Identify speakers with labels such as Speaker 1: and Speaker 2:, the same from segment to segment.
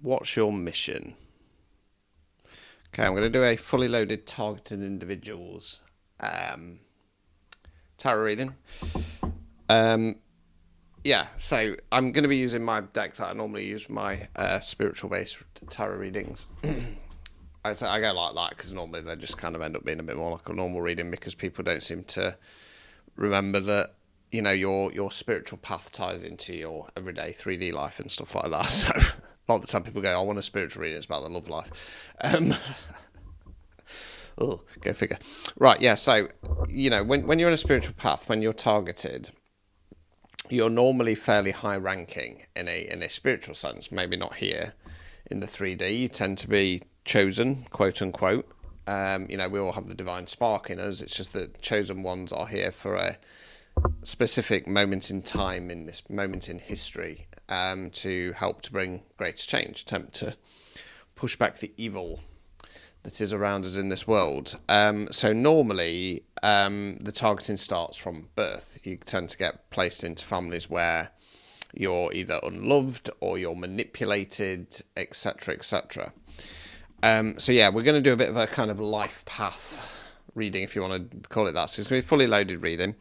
Speaker 1: What's your mission? Okay, I'm going to do a fully loaded targeted individuals tarot reading. Yeah, so I'm going to be using my deck that I normally use for my spiritual based tarot readings. I go like that because normally they just kind of end up being a bit more like a normal reading because people don't seem to remember that your spiritual path ties into your everyday 3D life and stuff like that. So a lot of the time people go, I want a spiritual reading, it's about the love life. Oh, go figure. Right, yeah, so when you're in a spiritual path, when you're targeted, you're normally fairly high ranking in a spiritual sense. Maybe not here in the 3D. You tend to be chosen, quote unquote. We all have the divine spark in us. It's just that chosen ones are here for a specific moment in time, in this moment in history, to help to bring greater change, attempt to push back the evil that is around us in this world. So normally, the targeting starts from birth. You tend to get placed into families where you're either unloved or you're manipulated, etc., etc. So yeah, we're going to do a bit of a kind of life path reading, if you want to call it that. So it's going to be fully loaded reading.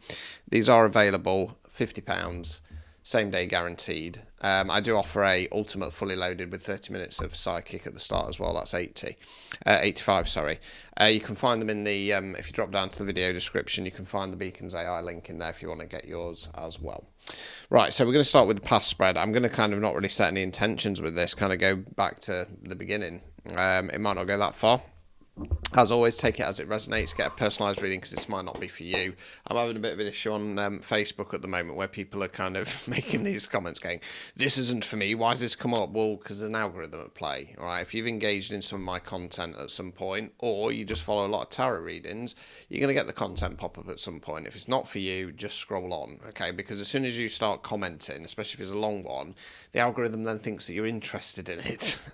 Speaker 1: These are available, £50, same day guaranteed. I do offer a ultimate fully loaded with 30 minutes of psychic at the start as well. That's 85, sorry. You can find them in the, if you drop down to the video description, you can find the Beacons AI link in there if you want to get yours as well. Right, so we're going to start with the past spread. I'm going to kind of not really set any intentions with this, kind of go back to the beginning. It might not go that far. As always, take it as it resonates. Get a personalised reading because this might not be for you. I'm having a bit of an issue on Facebook at the moment where people are kind of making these comments going, this isn't for me, why has this come up? Well, because there's an algorithm at play. All right, if you've engaged in some of my content at some point, or you just follow a lot of tarot readings, you're going to get the content pop up at some point. If it's not for you, just scroll on, okay? Because as soon as you start commenting, especially if it's a long one, the algorithm then thinks that you're interested in it.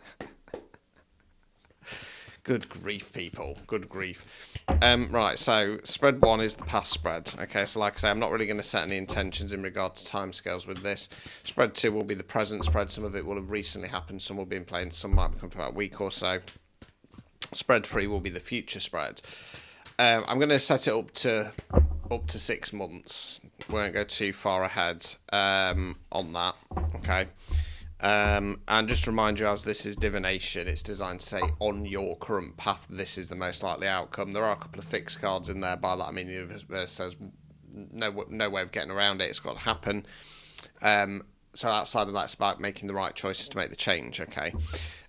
Speaker 1: Good grief, people. Good grief. Right, so spread one is the past spread. Okay, so like I say, I'm not really going to set any intentions in regard to timescales with this. Spread two will be the present spread. Some of it will have recently happened. Some will be in play. Some might come to about a week or so. Spread three will be the future spread. I'm going to set it up to 6 months. Won't go too far ahead on that. Okay. And just to remind you, as this is divination, it's designed to say on your current path, this is the most likely outcome. There are a couple of fixed cards in there. By that I mean the universe says no way of getting around it. It's got to happen. So outside of that, it's about making the right choices to make the change. Okay,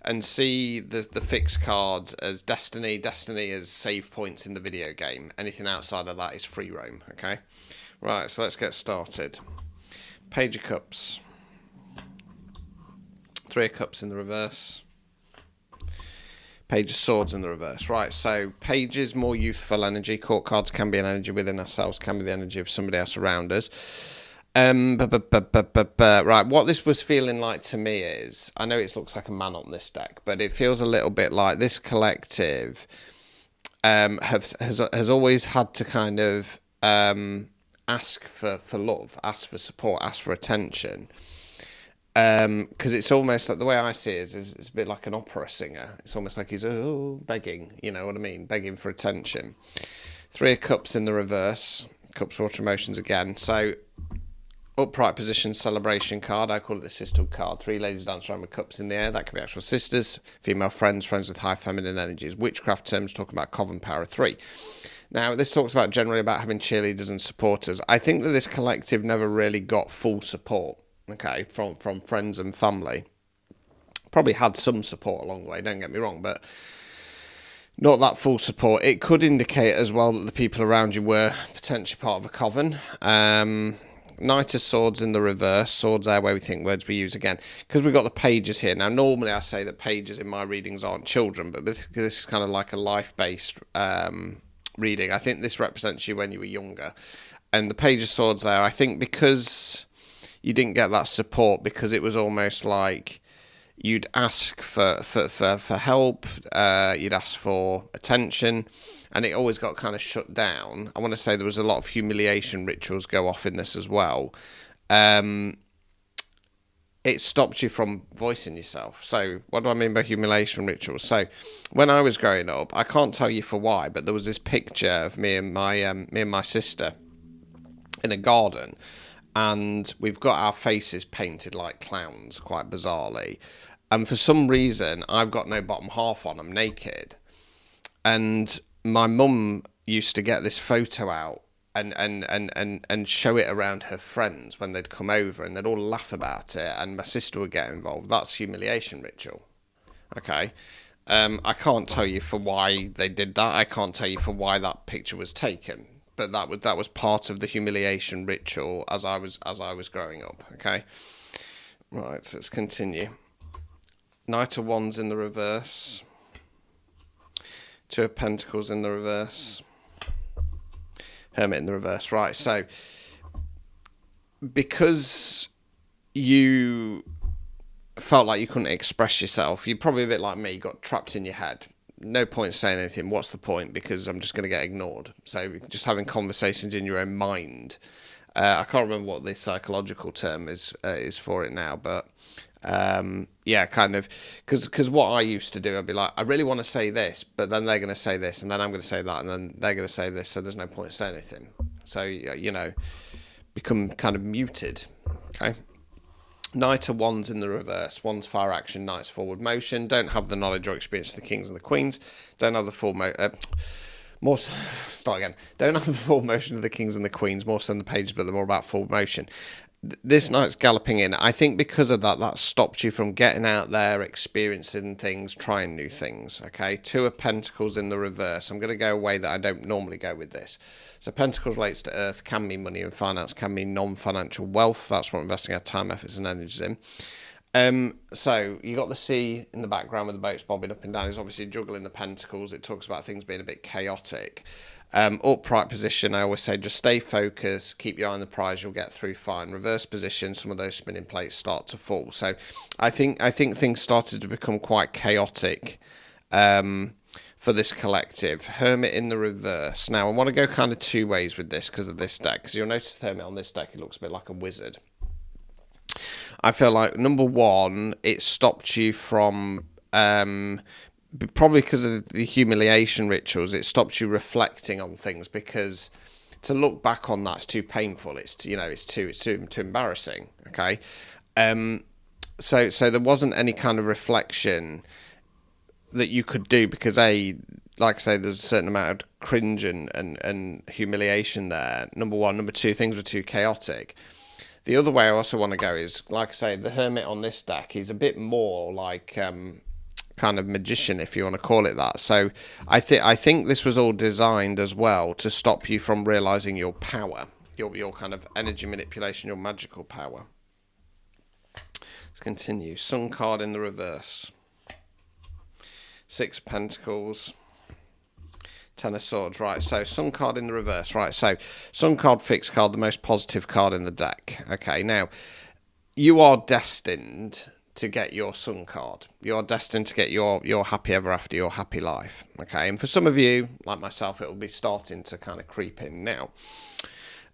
Speaker 1: and see the fixed cards as destiny. Destiny as save points in the video game. Anything outside of that is free roam. Okay, right. So let's get started. Page of Cups. Three of Cups in the reverse. Page of Swords in the reverse. Right, so Page is more youthful energy. Court cards can be an energy within ourselves, can be the energy of somebody else around us. Right, what this was feeling like to me is, I know it looks like a man on this deck, but it feels a little bit like this collective has always had to kind of ask for love, ask for support, ask for attention. Because it's almost like, the way I see it is it's a bit like an opera singer. It's almost like he's begging, you know what I mean? Begging for attention. Three of Cups in the reverse. Cups, water, emotions again. So, upright position, celebration card. I call it the sisterhood card. Three ladies dance around with cups in the air. That could be actual sisters, female friends, friends with high feminine energies. Witchcraft terms talking about coven power of three. Now, this talks about generally about having cheerleaders and supporters. I think that this collective never really got full support. Okay, from friends and family. Probably had some support along the way, don't get me wrong, but not that full support. It could indicate as well that the people around you were potentially part of a coven. Knight of Swords in the reverse. Swords there where we think words we use again. Because we've got the pages here. Now, normally I say that pages in my readings aren't children, but this is kind of like a life-based reading. I think this represents you when you were younger. And the Page of Swords there, I think because you didn't get that support, because it was almost like you'd ask for help, you'd ask for attention, and it always got kind of shut down. I want to say there was a lot of humiliation rituals go off in this as well. It it stopped you from voicing yourself. So what do I mean by humiliation rituals? So when I was growing up, I can't tell you for why, but there was this picture of me and my sister in a garden, and we've got our faces painted like clowns, quite bizarrely. And for some reason, I've got no bottom half on. I'm naked, and my mum used to get this photo out and show it around her friends when they'd come over, and they'd all laugh about it, and my sister would get involved. That's humiliation ritual. Okay. I can't tell you for why they did that. I can't tell you for why that picture was taken. But that was part of the humiliation ritual as I was growing up. Okay. Right, so let's continue. Knight of Wands in the reverse. Two of Pentacles in the reverse. Hermit in the reverse. Right, so because you felt like you couldn't express yourself, you're probably a bit like me, got trapped in your head. No point saying anything. What's the point? Because I'm just going to get ignored. So just having conversations in your own mind. I can't remember what the psychological term is for it now, but yeah, kind of, because what I used to do, I'd be like, I really want to say this, but then they're going to say this, and then I'm going to say that, and then they're going to say this, so there's no point saying anything. So, you know, become kind of muted. Okay. Knight of Wands in the reverse. Wands fire action, Knight's forward motion. Don't have the knowledge or experience of the kings and the queens. Don't have the full start again. Don't have the full motion of the kings and the queens, more so than the pages, but they're more about full motion. This knight's galloping in. I think because of that, that stopped you from getting out there, experiencing things, trying new things. Okay, Two of Pentacles in the reverse. I'm going to go a way that I don't normally go with this. So Pentacles relates to earth, can mean money and finance, can mean non-financial wealth. That's what investing our time, efforts and energies in. So you got the sea in the background with the boats bobbing up and down. He's obviously juggling the pentacles. It talks about things being a bit chaotic. Upright position, I always say just stay focused, keep your eye on the prize, you'll get through fine. Reverse position, some of those spinning plates start to fall. So I think things started to become quite chaotic for this collective. Hermit in the reverse. Now I want to go kind of two ways with this because of this deck, because you'll notice the Hermit on this deck, it looks a bit like a wizard. I feel like, number one, it stopped you from, probably because of the humiliation rituals, it stopped you reflecting on things, because to look back on that's too painful. It's too embarrassing. Okay, so there wasn't any kind of reflection that you could do, because like I say, there's a certain amount of cringe and humiliation there. Number one. Number two, things were too chaotic. The other way I also want to go is, like I say, the Hermit on this deck, he's a bit more like kind of magician, if you want to call it that. So I think this was all designed as well to stop you from realizing your power, your kind of energy manipulation, your magical power. Let's continue. Sun card in the reverse. Six of Pentacles. Ten of Swords. Right, so Sun card in the reverse. Right, so Sun card, fixed card, the most positive card in the deck. Okay, now, you are destined to get your Sun card. You're destined to get your happy ever after, your happy life. Okay, and for some of you, like myself, it will be starting to kind of creep in now.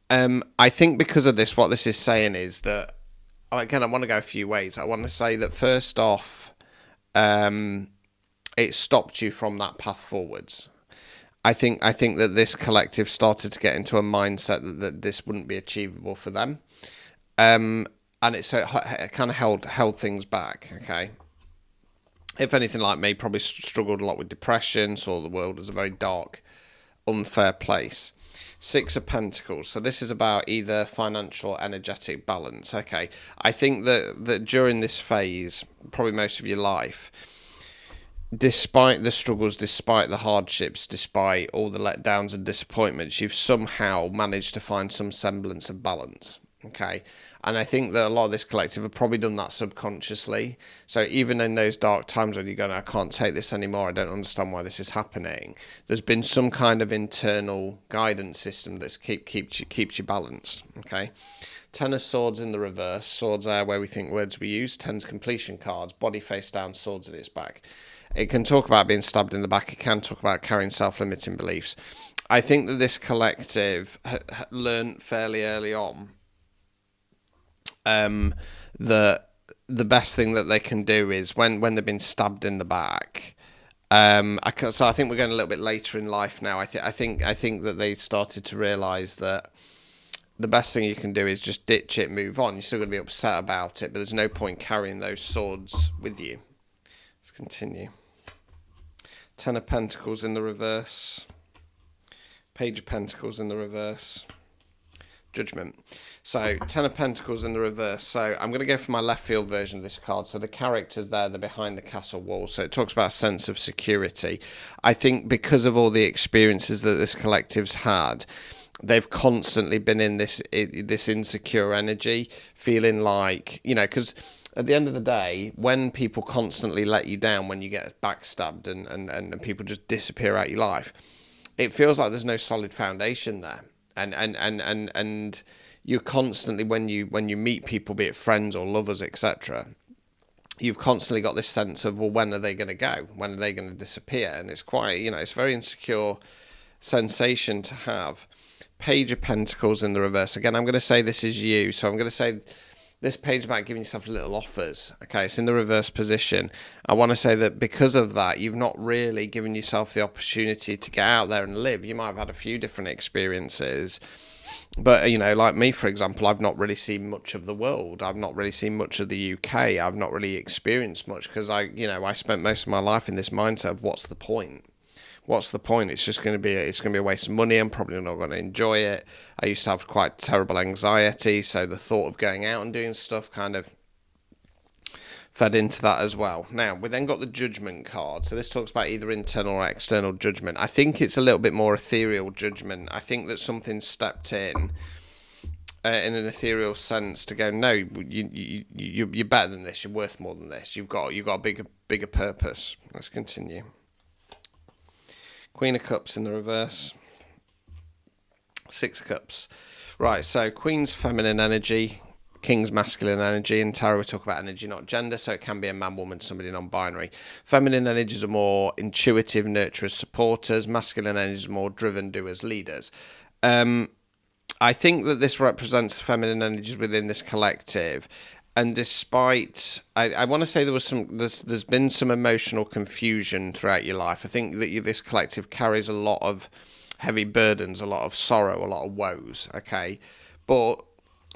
Speaker 1: I think because of this, what this is saying is that, again, I want to go a few ways. I want to say that first off, it stopped you from that path forwards. I think that this collective started to get into a mindset that this wouldn't be achievable for them, and it kind of held things back. Okay, if anything, like me, probably struggled a lot with depression, saw the world as a very dark, unfair place. Six of Pentacles. So this is about either financial or energetic balance. Okay, I think that during this phase, probably most of your life, despite the struggles, despite the hardships, despite all the letdowns and disappointments, you've somehow managed to find some semblance of balance. Okay, and I think that a lot of this collective have probably done that subconsciously. So even in those dark times when you're going, I can't take this anymore, I don't understand why this is happening, there's been some kind of internal guidance system that keeps you balanced. Okay. Ten of Swords in the reverse. Swords are where we think words we use. Ten's completion cards. Body face down, swords in its back. It can talk about being stabbed in the back. It can talk about carrying self-limiting beliefs. I think that this collective learned fairly early on that the best thing that they can do is when they've been stabbed in the back. So I think we're going a little bit later in life now. I think that they started to realise that the best thing you can do is just ditch it, move on. You're still going to be upset about it, but there's no point carrying those swords with you. Let's continue. Ten of Pentacles in the reverse. Page of Pentacles in the reverse. Judgment. So, Ten of Pentacles in the reverse. So, I'm going to go for my left field version of this card. So, the characters there, they're behind the castle wall. So, it talks about a sense of security. I think because of all the experiences that this collective's had, they've constantly been in this insecure energy, feeling like, because at the end of the day, when people constantly let you down, when you get backstabbed and people just disappear out your life, it feels like there's no solid foundation there. And you're constantly, when you meet people, be it friends or lovers, etc., you've constantly got this sense of, well, when are they going to go? When are they going to disappear? And it's quite, it's a very insecure sensation to have. Page of Pentacles in the reverse. Again, I'm going to say this is you. So I'm going to say this page about giving yourself little offers. Okay, it's in the reverse position. I want to say that because of that, you've not really given yourself the opportunity to get out there and live. You might have had a few different experiences, but, like me, for example, I've not really seen much of the world. I've not really seen much of the UK. I've not really experienced much because I spent most of my life in this mindset of what's the point? What's the point? It's just going to be a waste of money. I'm probably not going to enjoy it. I used to have quite terrible anxiety, so the thought of going out and doing stuff kind of fed into that as well. Now, we then got the Judgment card. So this talks about either internal or external judgment. I think it's a little bit more ethereal judgment. I think that something stepped in an ethereal sense to go, no, you're better than this. You're worth more than this. You've got a bigger purpose. Let's continue. Queen of Cups in the reverse. Six of Cups. Right, so Queen's feminine energy, King's masculine energy. In tarot, we talk about energy, not gender, so it can be a man, woman, somebody non-binary. Feminine energies are more intuitive, nurturers, supporters. Masculine energies are more driven, doers, leaders. I think that this represents the feminine energies within this collective. And despite, I want to say there's been some emotional confusion throughout your life. I think that this collective carries a lot of heavy burdens, a lot of sorrow, a lot of woes. Okay, but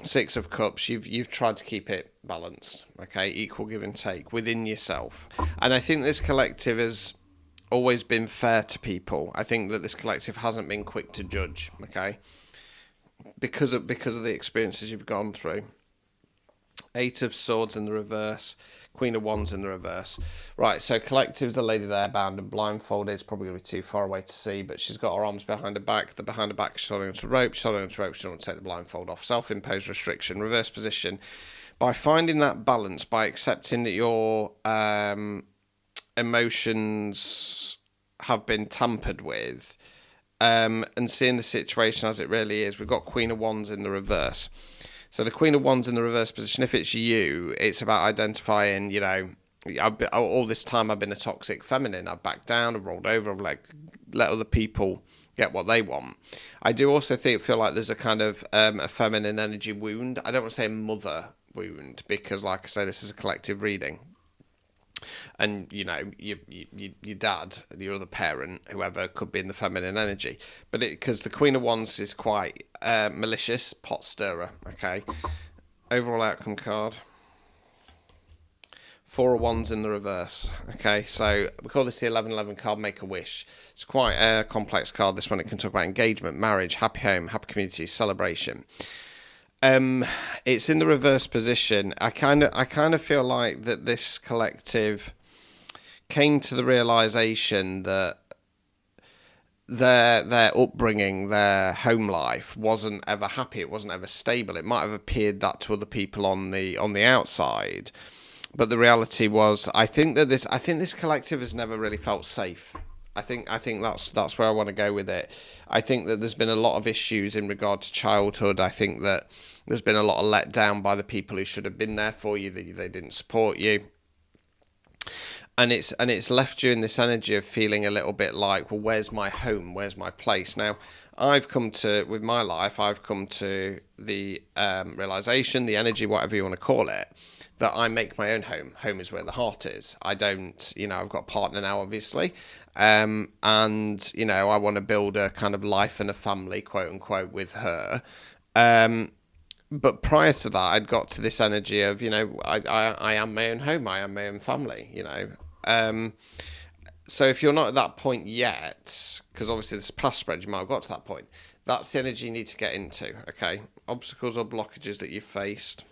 Speaker 1: Six of Cups, you've tried to keep it balanced. Okay, equal give and take within yourself. And I think this collective has always been fair to people. I think that this collective hasn't been quick to judge. Okay, because of the experiences you've gone through. Eight of Swords in the reverse, Queen of Wands in the reverse. Right, so collective's the lady there, bound and blindfolded. It's probably going to be too far away to see, but she's got her arms behind her back. The behind her back, she's holding onto a rope. She's holding onto a rope. She doesn't want to take the blindfold off. Self-imposed restriction, reverse position. By finding that balance, by accepting that your emotions have been tampered with, and seeing the situation as it really is, we've got Queen of Wands in the reverse. So the Queen of Wands in the reverse position, if it's you, it's about identifying, all this time I've been a toxic feminine. I've backed down, I've rolled over, I've let other people get what they want. I do also feel like there's a kind of a feminine energy wound. I don't want to say a mother wound because, like I say, this is a collective reading. And, your dad, your other parent, whoever could be in the feminine energy. But because the Queen of Wands is quite malicious, pot stirrer, okay? Overall outcome card. Four of Wands in the reverse, okay? So we call this the 1111 card, Make a Wish. It's quite a complex card, this one. It can talk about engagement, marriage, happy home, happy community, celebration. It's in the reverse position. I kind of feel like that this collective came to the realization that their upbringing, their home life wasn't ever happy. It wasn't ever stable. It might have appeared that to other people on the outside, but the reality was, I think this collective has never really felt safe. I think that's where I want to go with it. I think that there's been a lot of issues in regard to childhood. I think that there's been a lot of let down by the people who should have been there for you. They didn't support you. And it's left you in this energy of feeling a little bit like, well, where's my home? Where's my place? Now, with my life, I've come to the realization, the energy, whatever you want to call it, that I make my own home. Home is where the heart is. I don't, I've got a partner now, obviously. And, I want to build a kind of life and a family, quote unquote, with her. But prior to that, I'd got to this energy of, I am my own home. I am my own family, So if you're not at that point yet, because obviously this past spread, you might have got to that point. That's the energy you need to get into, okay? Obstacles or blockages that you've faced.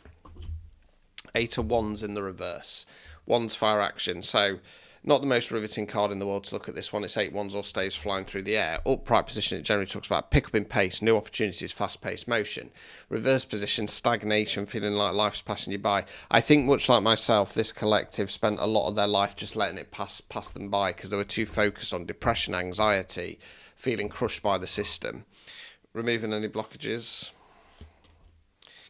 Speaker 1: 8 of Wands in the reverse. Wands fire action. So, not the most riveting card in the world to look at this one. It's 8 Wands or staves flying through the air. Upright position, it generally talks about pick up in pace, new opportunities, fast-paced motion. Reverse position, stagnation, feeling like life's passing you by. I think much like myself, this collective spent a lot of their life just letting it pass them by because they were too focused on depression, anxiety, feeling crushed by the system. Removing any blockages.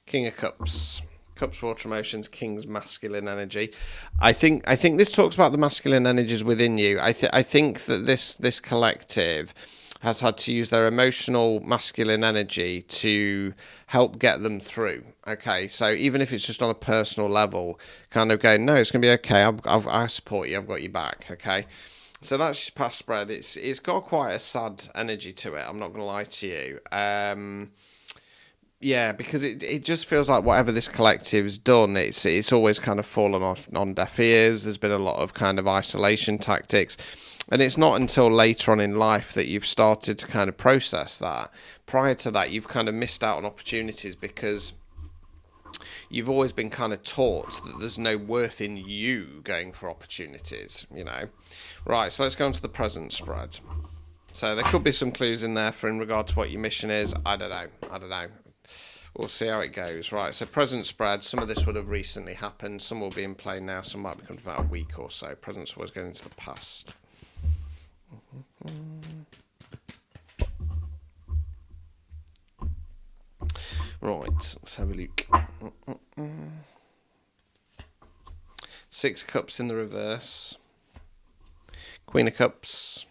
Speaker 1: King of Cups. Cups, water emotions, King's masculine energy. I think this talks about the masculine energies within you. I think that this collective has had to use their emotional masculine energy to help get them through. Okay, so even if it's just on a personal level, kind of going, no, it's going to be okay. I support you. I've got you back. Okay. So that's just past spread. It's got quite a sad energy to it. I'm not going to lie to you. Yeah, because it just feels like whatever this collective's done, it's always kind of fallen off on deaf ears. There's been a lot of kind of isolation tactics. And it's not until later on in life that you've started to kind of process that. Prior to that, you've kind of missed out on opportunities because you've always been kind of taught that there's no worth in you going for opportunities, Right, so let's go on to the present spread. So there could be some clues in there in regard to what your mission is. I don't know. We'll see how it goes. Right, so present spread. Some of this would have recently happened. Some will be in play now. Some might be coming for about a week or so. Present's always going into the past. Right, let's have a look. 6 of Cups in the reverse. Queen of Cups.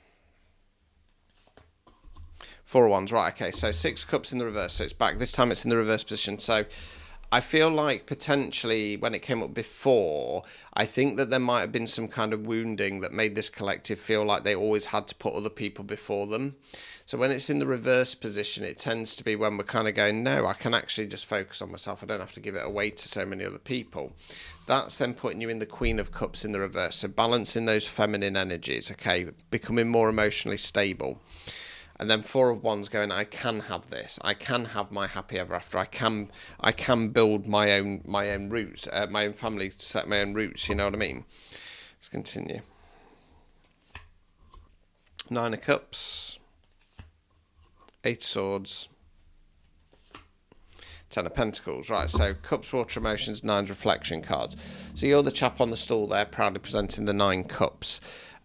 Speaker 1: 4 of Wands, right, okay, so 6 of Cups in the reverse, so it's back. This time it's in the reverse position, so I feel like potentially when it came up before, I think that there might have been some kind of wounding that made this collective feel like they always had to put other people before them. So when it's in the reverse position, it tends to be when we're kind of going, no, I can actually just focus on myself. I don't have to give it away to so many other people. That's then putting you in the Queen of Cups in the reverse, so balancing those feminine energies, okay, becoming more emotionally stable. And then 4 of Wands going, I can have this. I can have my happy ever after. I can build my own roots, my own family, set my own roots. You know what I mean? Let's continue. 9 of Cups, 8 of Swords, 10 of Pentacles. Right, so Cups, water emotions, 9 reflection cards. So you're the chap on the stool there, proudly presenting the 9 Cups.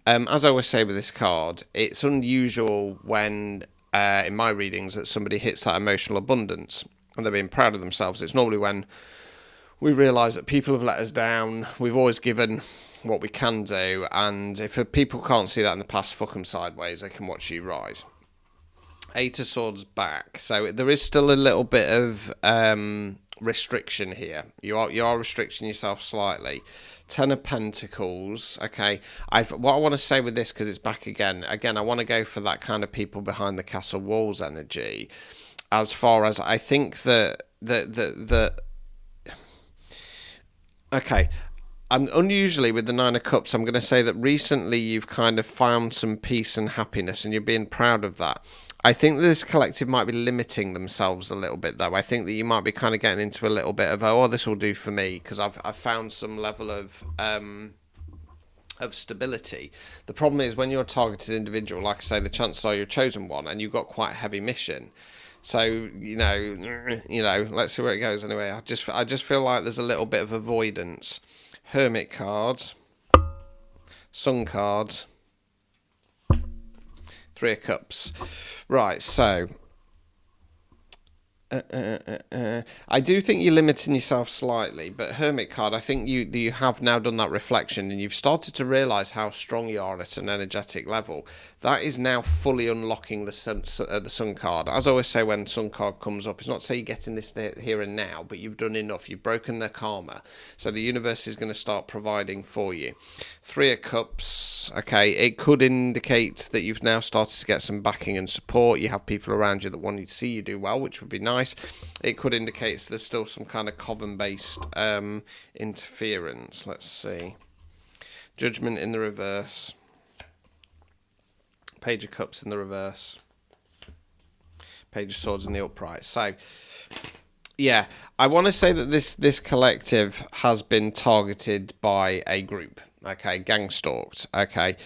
Speaker 1: As I always say with this card, it's unusual when, in my readings, that somebody hits that emotional abundance and they're being proud of themselves. It's normally when we realise that people have let us down, we've always given what we can do, and if people can't see that in the past, fuck them sideways, they can watch you rise. 8 of Swords back, so there is still a little bit of restriction here. You are restricting yourself slightly. 10 of Pentacles. Okay, what I want to say with this, because it's back again, I want to go for that kind of people behind the castle walls energy. As far as I think that okay, unusually with the 9 of Cups, I'm going to say that recently you've kind of found some peace and happiness, and you're being proud of that. I think that this collective might be limiting themselves a little bit, though. I think that you might be kind of getting into a little bit of, oh, this will do for me, because I've found some level of stability. The problem is when you're a targeted individual, like I say, the chances are you're a chosen one, and you've got quite a heavy mission. So you know, let's see where it goes. Anyway, I just feel like there's a little bit of avoidance. Hermit card, Sun card, 3 of Cups. Right, so I do think you're limiting yourself slightly, but Hermit card, I think you have now done that reflection and you've started to realise how strong you are at an energetic level. That is now fully unlocking the Sun card. As I always say when Sun card comes up, it's not to say you're getting this here and now, but you've done enough. You've broken their karma. So the universe is going to start providing for you. Three of Cups, okay, it could indicate that you've now started to get some backing and support. You have people around you that want you to see you do well, which would be nice. It could indicate there's still some kind of coven-based interference. Let's see. Judgment in the reverse. Page of Cups in the reverse. Page of Swords in the upright. So, yeah, I want to say that this collective has been targeted by a group. Okay, gang stalked. Okay,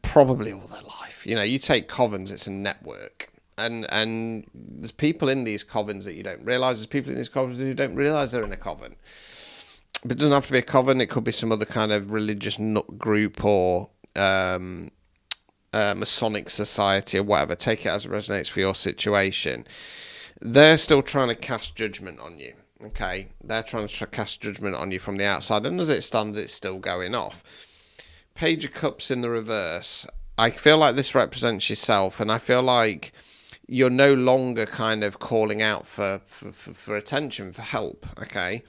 Speaker 1: probably all their life. You know, you take covens, it's a network. And there's people in these covens that you don't realise. There's people in these covens who don't realise they're in a coven. But it doesn't have to be a coven. It could be some other kind of religious nut group or Masonic society or whatever. Take it as it resonates for your situation. They're still trying to cast judgment on you. Okay? They're trying to cast judgment on you from the outside. And as it stands, it's still going off. Page of Cups in the reverse. I feel like this represents yourself. And I feel like you're no longer kind of calling out for attention, for help, okay?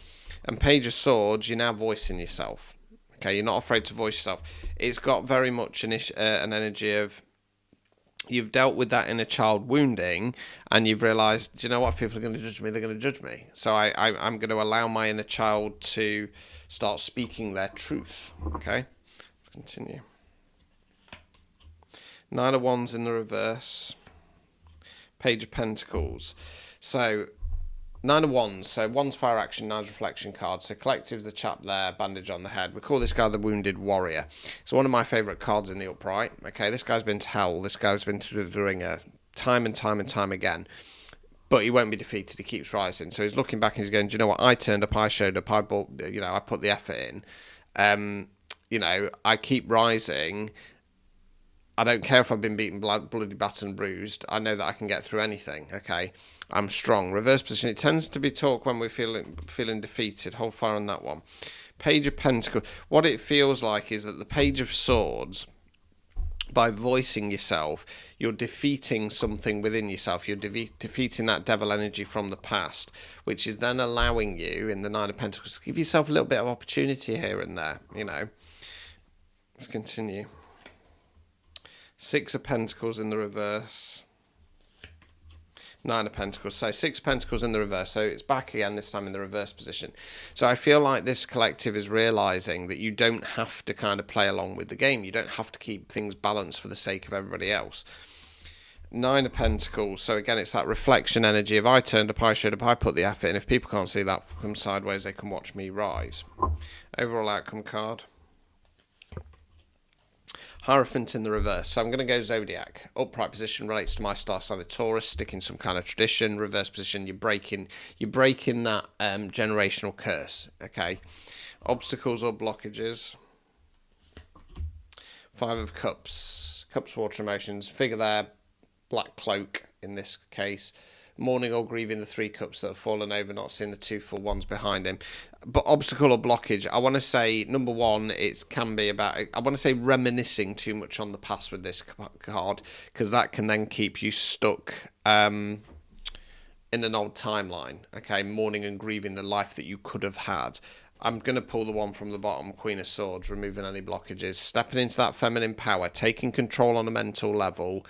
Speaker 1: And Page of Swords, you're now voicing yourself, okay? You're not afraid to voice yourself. It's got very much an energy of you've dealt with that inner child wounding and you've realised, do you know what, if people are going to judge me, they're going to judge me. So I'm going to allow my inner child to start speaking their truth, okay? Let's continue. Nine of Wands in the reverse. Page of Pentacles. So, Nine of Wands. So, Wands fire action, Nine's reflection card. So, collective's the chap there, bandage on the head. We call this guy the Wounded Warrior. It's one of my favourite cards in the upright. Okay, this guy's been to hell. This guy's been through the ringer time and time and time again. But he won't be defeated. He keeps rising. So, he's looking back and he's going, do you know what? I turned up, I showed up, I bought, I put the effort in. I keep rising. I don't care if I've been beaten bloody, battered and bruised. I know that I can get through anything, okay? I'm strong. Reverse position. It tends to be talk when we're feeling defeated. Hold fire on that one. Page of Pentacles. What it feels like is that the Page of Swords, by voicing yourself, you're defeating something within yourself. You're defeating that devil energy from the past, which is then allowing you, in the Nine of Pentacles, to give yourself a little bit of opportunity here and there, Let's continue. Six of Pentacles in the reverse. Nine of Pentacles. So Six of Pentacles in the reverse. So it's back again, this time in the reverse position. So I feel like this collective is realising that you don't have to kind of play along with the game. You don't have to keep things balanced for the sake of everybody else. Nine of Pentacles. So again, it's that reflection energy of I turned up, I showed up, I put the effort in. If people can't see that from sideways, they can watch me rise. Overall outcome card. Hierophant in the reverse. So I'm going to go Zodiac. Upright position relates to my star sign of Taurus, sticking some kind of tradition. Reverse position, you're breaking that generational curse. Okay. Obstacles or blockages. Five of Cups. Cups, water, emotions. Figure there, black cloak in this case. Mourning or grieving the three cups that have fallen over, not seeing the two full ones behind him. But obstacle or blockage, I want to say, number one, it can be about, I want to say reminiscing too much on the past with this card, because that can then keep you stuck in an old timeline, okay? Mourning and grieving the life that you could have had. I'm going to pull the one from the bottom, Queen of Swords, removing any blockages, stepping into that feminine power, taking control on a mental level,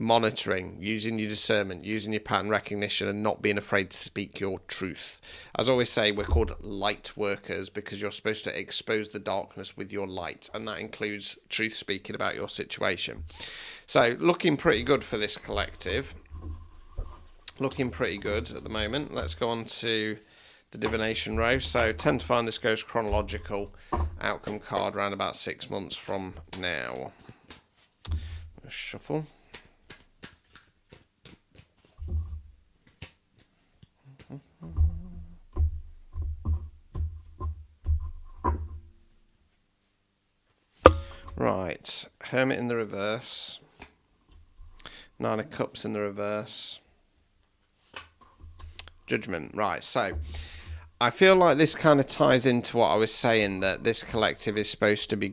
Speaker 1: monitoring, using your discernment, using your pattern recognition, and not being afraid to speak your truth. As I always say, we're called light workers because you're supposed to expose the darkness with your light, and that includes truth speaking about your situation. So, looking pretty good for this collective. Looking pretty good at the moment. Let's go on to the divination row. So, tend to find this goes chronological outcome card around about 6 months from now. Shuffle. Right, Hermit in the reverse, Nine of Cups in the reverse, Judgment. Right, so I feel like this kind of ties into what I was saying, that this collective is supposed to be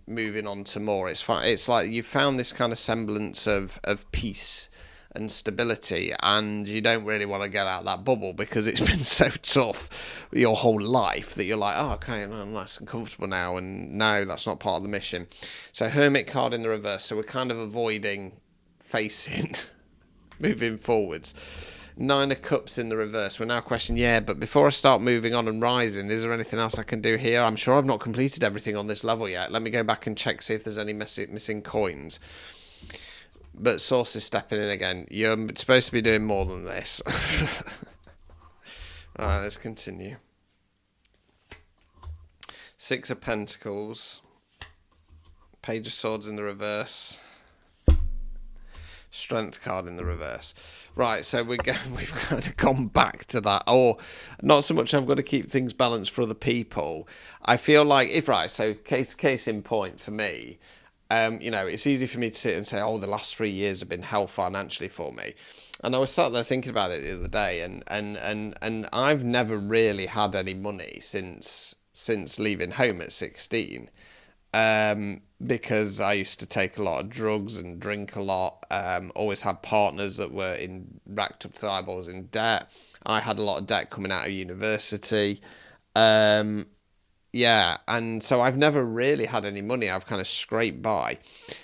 Speaker 1: moving on to more. It's like you've found this kind of semblance of peace and stability, and you don't really want to get out of that bubble because it's been so tough your whole life that you're like, oh, okay, I'm nice and comfortable now, and no, that's not part of the mission. So Hermit card in the reverse, so we're kind of avoiding facing moving forwards. Nine of Cups in the reverse. We're now questioning, yeah, but before I start moving on and rising, is there anything else I can do here? I'm sure I've not completed everything on this level yet. Let me go back and check, see if there's any missing coins. But Source is stepping in again. You're supposed to be doing more than this. Alright, let's continue. Six of Pentacles. Page of Swords in the reverse. Strength card in the reverse. Right, so we've kind of gone back to that. Or not so much I've got to keep things balanced for other people. I feel like so case in point for me, it's easy for me to sit and say, oh, the last 3 years have been hell financially for me. And I was sat there thinking about it the other day, and I've never really had any money since leaving home at 16. Because I used to take a lot of drugs and drink a lot, always had partners that were racked up to the eyeballs in debt. I had a lot of debt coming out of university. And so I've never really had any money. I've kind of scraped by.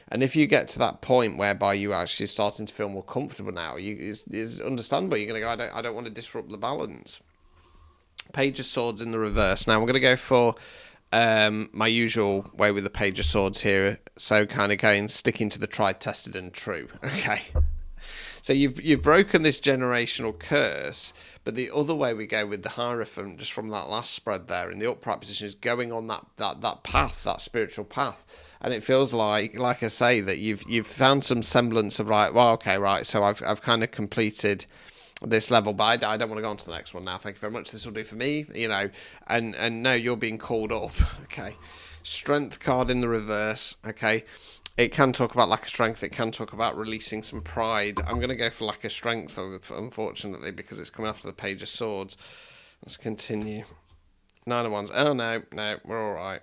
Speaker 1: And if you get to that point whereby you actually starting to feel more comfortable now, it's understandable. You're going to go, I don't want to disrupt the balance. Page of Swords in the reverse. Now we're going to go for my usual way with the Page of Swords here, so kind of sticking to the tried, tested and true. Okay, so you've broken this generational curse, but the other way we go with the Hierophant, just from that last spread there in the upright position, is going on that path, that spiritual path, and it feels like I say, that you've found some semblance of so I've kind of completed this level, but I don't want to go on to the next one now. Thank you very much. This will do for me, and no, you're being called up. Okay, Strength card in the reverse. Okay, it can talk about lack of strength. It can talk about releasing some pride. I'm going to go for lack of strength, unfortunately, because it's coming after the Page of Swords. Let's continue. Nine of Wands. Oh no, we're all right.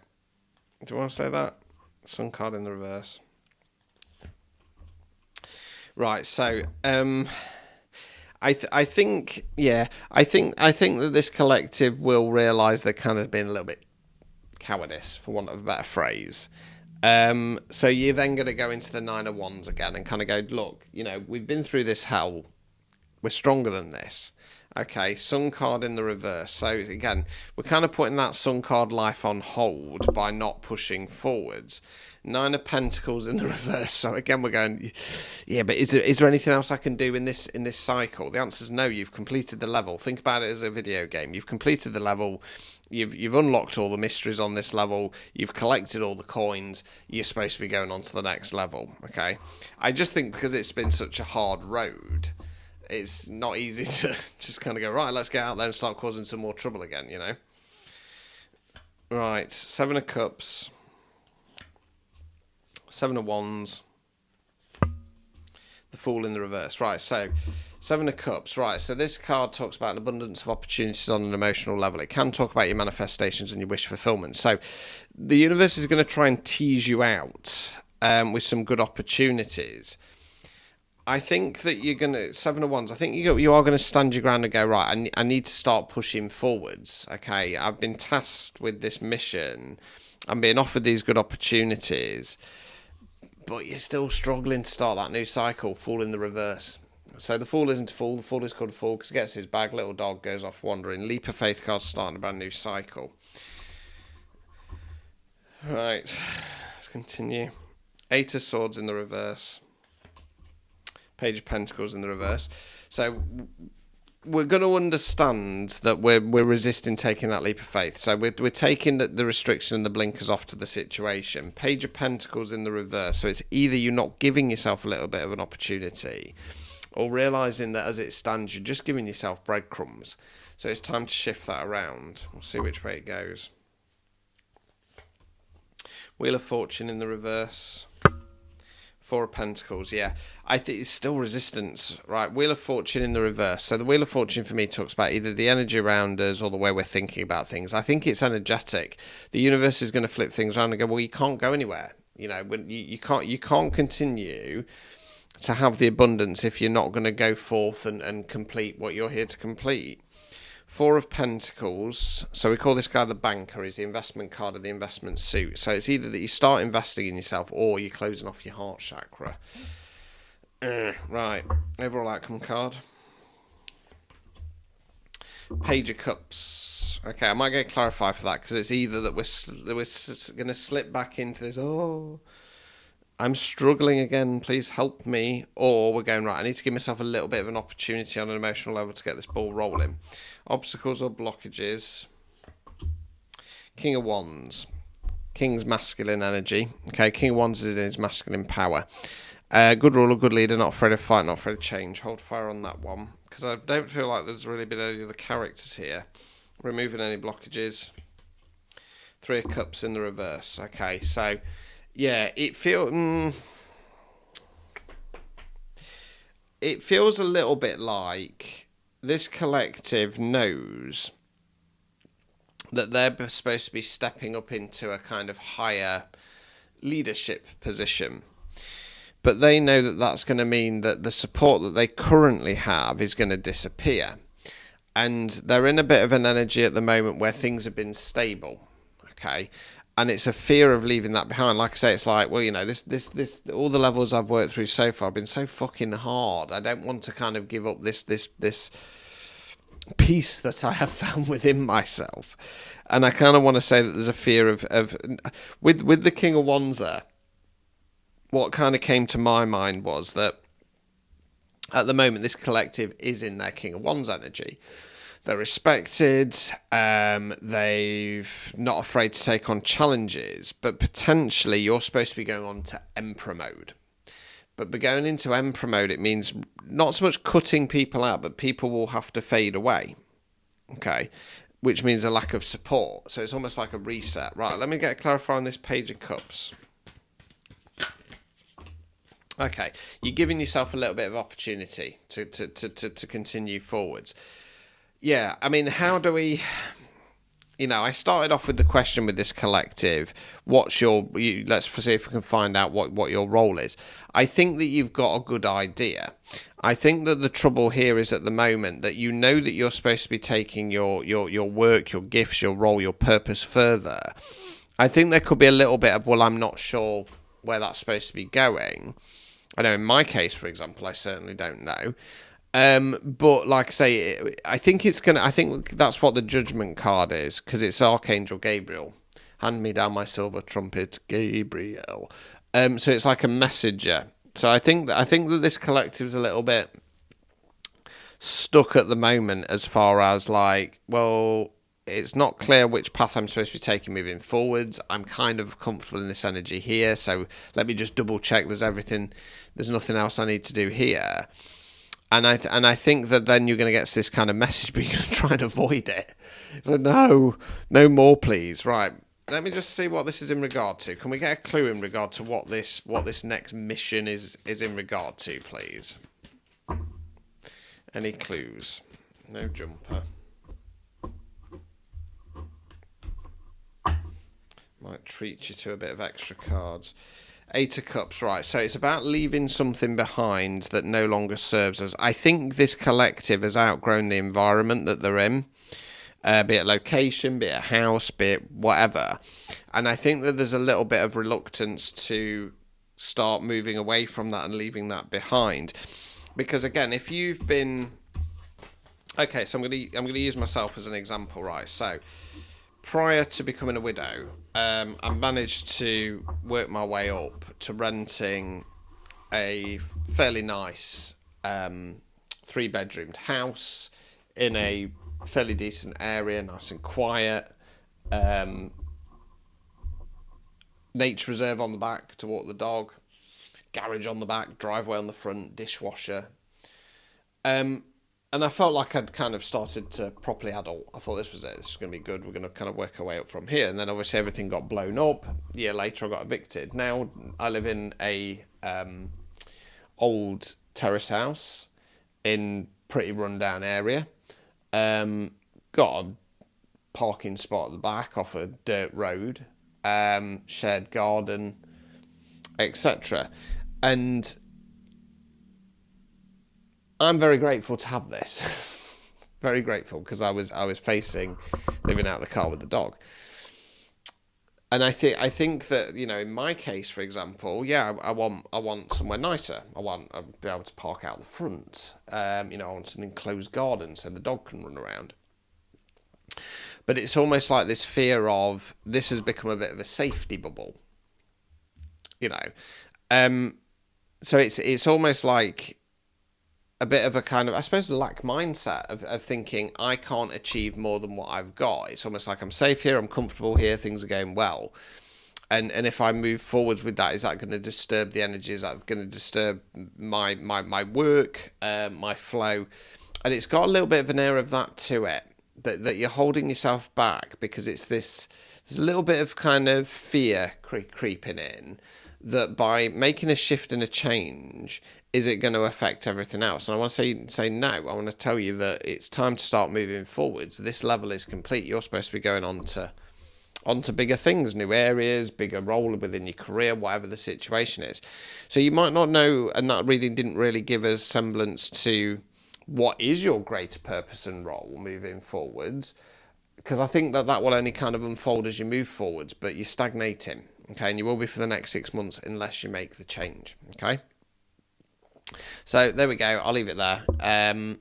Speaker 1: Do you want to say that? Sun card in the reverse. Right, so I think that this collective will realise they're kind of being a little bit cowardice, for want of a better phrase. So you're then going to go into the Nine of Wands again and kind of go, look, we've been through this hell. We're stronger than this. Okay, Sun card in the reverse. So again, we're kind of putting that Sun card life on hold by not pushing forwards. Nine of Pentacles in the reverse. So again, we're going, yeah, but is there anything else I can do in this cycle? The answer is no. You've completed the level. Think about it as a video game. You've completed the level. You've unlocked all the mysteries on this level. You've collected all the coins. You're supposed to be going on to the next level. Okay. I just think because it's been such a hard road, it's not easy to just kind of go, right, let's get out there and start causing some more trouble again, Right, Seven of Cups. Seven of Wands. The Fool in the reverse. Right, so Seven of Cups. Right, so this card talks about an abundance of opportunities on an emotional level. It can talk about your manifestations and your wish fulfillment. So the universe is going to try and tease you out with some good opportunities. I think that you're going to, Seven of Wands, I think you are going to stand your ground and go, right, I need to start pushing forwards. Okay, I've been tasked with this mission. I'm being offered these good opportunities, but you're still struggling to start that new cycle. Fool in the reverse. So the Fool isn't a fool. The Fool is called a fool because he gets his bag. Little dog goes off wandering. Leap of Faith card starting a brand new cycle. Right, let's continue. Eight of Swords in the reverse. Page of Pentacles in the reverse. So we're going to understand that we're resisting taking that leap of faith. So we're taking the restriction and the blinkers off to the situation. Page of Pentacles in the reverse. So it's either you're not giving yourself a little bit of an opportunity, or realising that as it stands, you're just giving yourself breadcrumbs. So it's time to shift that around. We'll see which way it goes. Wheel of Fortune in the reverse. Four of Pentacles, yeah. I think it's still resistance, right? Wheel of Fortune in the reverse. So the Wheel of Fortune for me talks about either the energy around us or the way we're thinking about things. I think it's energetic. The universe is going to flip things around and go, well, you can't go anywhere. You know, when you can't continue to have the abundance if you're not going to go forth and complete what you're here to complete. Four of Pentacles. So we call this guy the banker. He's the investment card of the investment suit. So it's either that you start investing in yourself or you're closing off your heart chakra. Right. Overall outcome card. Page of Cups. Okay, I might go clarify for that because it's either that we're going to slip back into this, oh, I'm struggling again, please help me, or we're going, right, I need to give myself a little bit of an opportunity on an emotional level to get this ball rolling. Obstacles or blockages. King of Wands. King's masculine energy. Okay, King of Wands is in his masculine power. Good ruler, good leader, not afraid of fight, not afraid of change. Hold fire on that one, because I don't feel like there's really been any other characters here. Removing any blockages. Three of Cups in the reverse. Okay, so yeah, it feels a little bit like this collective knows that they're supposed to be stepping up into a kind of higher leadership position. But they know that that's going to mean that the support that they currently have is going to disappear. And they're in a bit of an energy at the moment where things have been stable. Okay. And it's a fear of leaving that behind. Like I say, it's like, well, you know, this all the levels I've worked through so far have been so fucking hard. I don't want to kind of give up this peace that I have found within myself. And I kind of want to say that there's a fear of with the King of Wands there. What kind of came to my mind was that at the moment this collective is in their King of Wands energy. They're respected, they've not afraid to take on challenges, but potentially you're supposed to be going on to Emperor mode. But by going into Emperor mode, it means not so much cutting people out, but people will have to fade away, okay? Which means a lack of support. So it's almost like a reset. Right, let me get a clarifier on this Page of Cups. Okay, you're giving yourself a little bit of opportunity to continue forwards. Yeah, I mean, how do we... You know, I started off with the question with this collective, let's see if we can find out what your role is. I think that you've got a good idea. I think that the trouble here is at the moment that you know that you're supposed to be taking your work, your gifts, your role, your purpose further. I think there could be a little bit of, well, I'm not sure where that's supposed to be going. I know in my case, for example, I certainly don't know. But like I say, I think that's what the Judgment card is, because it's Archangel Gabriel. Hand me down my silver trumpet, Gabriel. So it's like a messenger. So I think that this collective is a little bit stuck at the moment as far as like, well, it's not clear which path I'm supposed to be taking moving forwards. I'm kind of comfortable in this energy here, so let me just double check there's nothing else I need to do here. And I think that then you're going to get this kind of message, but you're going to try and avoid it. But no more, please. Right, let me just see what this is in regard to. Can we get a clue in regard to what this next mission is in regard to, please? Any clues? No jumper. Might treat you to a bit of extra cards. Eight of Cups, right. So it's about leaving something behind that no longer serves us. I think this collective has outgrown the environment that they're in, be it location, be it house, be it whatever. And I think that there's a little bit of reluctance to start moving away from that and leaving that behind. Because again, if you've been... Okay, so I'm gonna use myself as an example, right? So prior to becoming a widow, I managed to work my way up to renting a fairly nice 3-bedroomed house in a fairly decent area, nice and quiet. Nature reserve on the back to walk the dog, garage on the back, driveway on the front, dishwasher. And I felt like I'd kind of started to properly adult. I thought this was it. This was going to be good. We're going to kind of work our way up from here. And then obviously everything got blown up. A year later, I got evicted. Now I live in a old terrace house in pretty rundown area. Got a parking spot at the back off a dirt road. Shared garden, etc. And I'm very grateful to have this. Very grateful, because I was facing living out the car with the dog. And I think that, you know, in my case, for example, yeah, I want somewhere nicer. I want to be able to park out the front. You know, I want an enclosed garden so the dog can run around. But it's almost like this fear of this has become a bit of a safety bubble. You know, so it's almost like a bit of a kind of, I suppose, lack mindset of thinking I can't achieve more than what I've got. It's almost like I'm safe here, I'm comfortable here, things are going well. And if I move forwards with that, is that going to disturb the energy? Is that going to disturb my work, my flow? And it's got a little bit of an air of that to it, that you're holding yourself back because there's a little bit of kind of fear creeping in, that by making a shift and a change, is it going to affect everything else? And I want to say no. I want to tell you that it's time to start moving forwards. This level is complete. You're supposed to be going on to bigger things, new areas, bigger role within your career, whatever the situation is. So you might not know, and that reading didn't really give us semblance to what is your greater purpose and role moving forwards, because I think that will only kind of unfold as you move forwards, but you're stagnating, okay, and you will be for the next 6 months unless you make the change, okay? So there we go, I'll leave it there.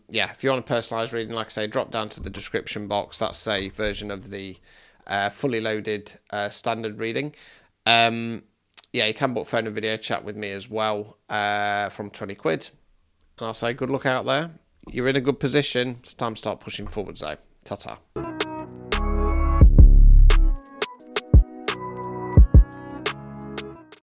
Speaker 1: Yeah, if you want a personalised reading, like I say, drop down to the description box. That's a version of the fully loaded standard reading. Yeah, you can book phone and video chat with me as well from 20 quid. And I'll say good luck out there. You're in a good position. It's time to start pushing forwards though. Ta-ta.